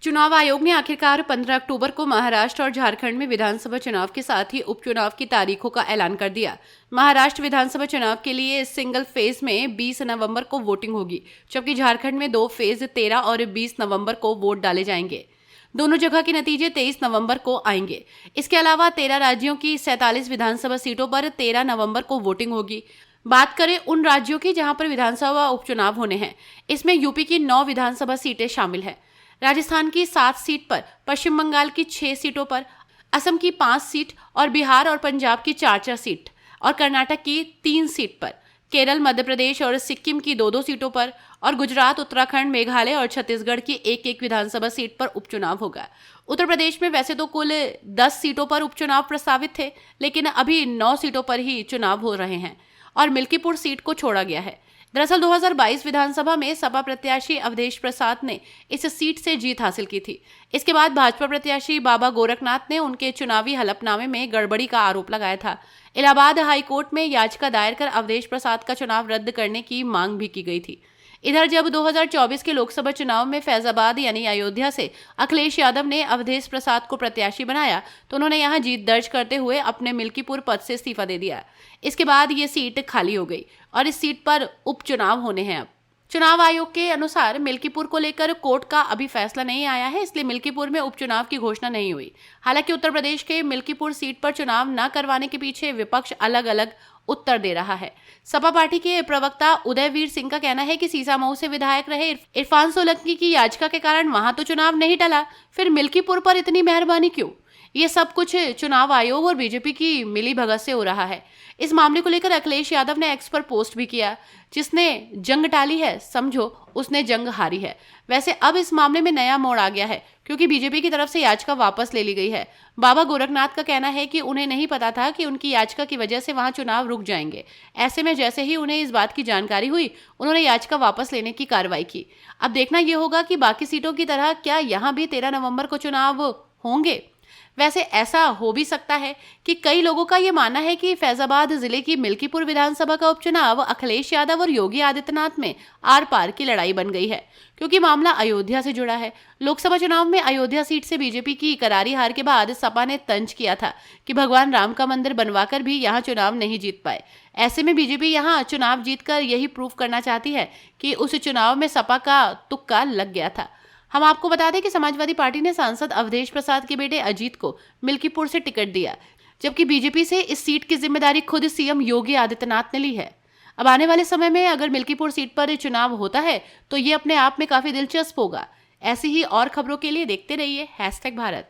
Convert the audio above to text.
चुनाव आयोग ने आखिरकार 15 अक्टूबर को महाराष्ट्र और झारखंड में विधानसभा चुनाव के साथ ही उपचुनाव की तारीखों का ऐलान कर दिया। महाराष्ट्र विधानसभा चुनाव के लिए सिंगल फेज में 20 नवंबर को वोटिंग होगी, जबकि झारखंड में 2 फेज 13 और 20 नवंबर को वोट डाले जाएंगे। दोनों जगह के नतीजे 23 नवंबर को आएंगे। इसके अलावा 13 राज्यों की 47 विधानसभा सीटों पर 13 नवंबर को वोटिंग होगी। बात करें उन राज्यों की जहां पर विधानसभा उपचुनाव होने हैं, इसमें यूपी की 9 विधानसभा सीटें शामिल हैं, राजस्थान की 7 सीट पर, पश्चिम बंगाल की 6 सीटों पर, असम की 5 सीट और बिहार और पंजाब की 4-4 सीट और कर्नाटक की 3 सीट पर, केरल, मध्य प्रदेश और सिक्किम की 2-2 सीटों पर और गुजरात, उत्तराखंड, मेघालय और छत्तीसगढ़ की 1-1 विधानसभा सीट पर उपचुनाव होगा। उत्तर प्रदेश में वैसे तो कुल 10 सीटों पर उपचुनाव प्रस्तावित थे, लेकिन अभी 9 सीटों पर ही चुनाव हो रहे हैं और मिल्कीपुर सीट को छोड़ा गया है। दरअसल 2022 विधानसभा में सपा प्रत्याशी अवधेश प्रसाद ने इस सीट से जीत हासिल की थी। इसके बाद भाजपा प्रत्याशी बाबा गोरखनाथ ने उनके चुनावी हलफनामे में गड़बड़ी का आरोप लगाया था। इलाहाबाद हाईकोर्ट में याचिका दायर कर अवधेश प्रसाद का चुनाव रद्द करने की मांग भी की गई थी। इधर जब 2024 के लोकसभा चुनाव में फैजाबाद यानी अयोध्या से अखिलेश यादव ने अवधेश प्रसाद को प्रत्याशी बनाया, तो उन्होंने यहां जीत दर्ज करते हुए अपने मिल्कीपुर पद से इस्तीफा दे दिया। इसके बाद ये सीट खाली हो गई और इस सीट पर उपचुनाव होने हैं। अब चुनाव आयोग के अनुसार मिल्कीपुर को लेकर कोर्ट का अभी फैसला नहीं आया है, इसलिए मिल्कीपुर में उपचुनाव की घोषणा नहीं हुई। हालांकि उत्तर प्रदेश के मिल्कीपुर सीट पर चुनाव न करवाने के पीछे विपक्ष अलग अलग उत्तर दे रहा है। सपा पार्टी के प्रवक्ता उदयवीर सिंह का कहना है कि सीसामऊ से विधायक रहे इरफान सोलंकी की याचिका के कारण वहां तो चुनाव नहीं टला, फिर मिल्कीपुर पर इतनी मेहरबानी क्यों? ये सब कुछ चुनाव आयोग और बीजेपी की मिली भगत से हो रहा है। इस मामले को लेकर अखिलेश यादव ने एक्स पर पोस्ट भी किया, जिसने जंग टाली है समझो उसने जंग हारी है। वैसे अब इस मामले में नया मोड़ आ गया है, क्योंकि बीजेपी की तरफ से याचिका वापस ले ली गई है। बाबा गोरखनाथ का कहना है कि उन्हें नहीं पता था कि उनकी याचिका की वजह से वहां चुनाव रुक जाएंगे। ऐसे में जैसे ही उन्हें इस बात की जानकारी हुई, उन्होंने याचिका वापस लेने की कार्रवाई की। अब देखना यह होगा कि बाकी सीटों की तरह क्या यहाँ भी 13 नवंबर को चुनाव होंगे। वैसे ऐसा हो भी सकता है कि कई लोगों का यह मानना है कि फैजाबाद जिले की मिल्कीपुर विधानसभा का उपचुनाव अखिलेश यादव और योगी आदित्यनाथ में आर पार की लड़ाई बन गई है, क्योंकि मामला अयोध्या से जुड़ा है। लोकसभा चुनाव में अयोध्या सीट से बीजेपी की करारी हार के बाद सपा ने तंज किया था कि भगवान राम का मंदिर बनवाकर भी यहाँ चुनाव नहीं जीत पाए। ऐसे में बीजेपी यहाँ चुनाव जीतकर यही प्रूव करना चाहती है कि उस चुनाव में सपा का तुक्का लग गया था। हम आपको बता दें कि समाजवादी पार्टी ने सांसद अवधेश प्रसाद के बेटे अजीत को मिल्कीपुर से टिकट दिया, जबकि बीजेपी से इस सीट की जिम्मेदारी खुद सीएम योगी आदित्यनाथ ने ली है। अब आने वाले समय में अगर मिल्कीपुर सीट पर चुनाव होता है तो ये अपने आप में काफी दिलचस्प होगा। ऐसी ही और खबरों के लिए देखते रहिए #भारत।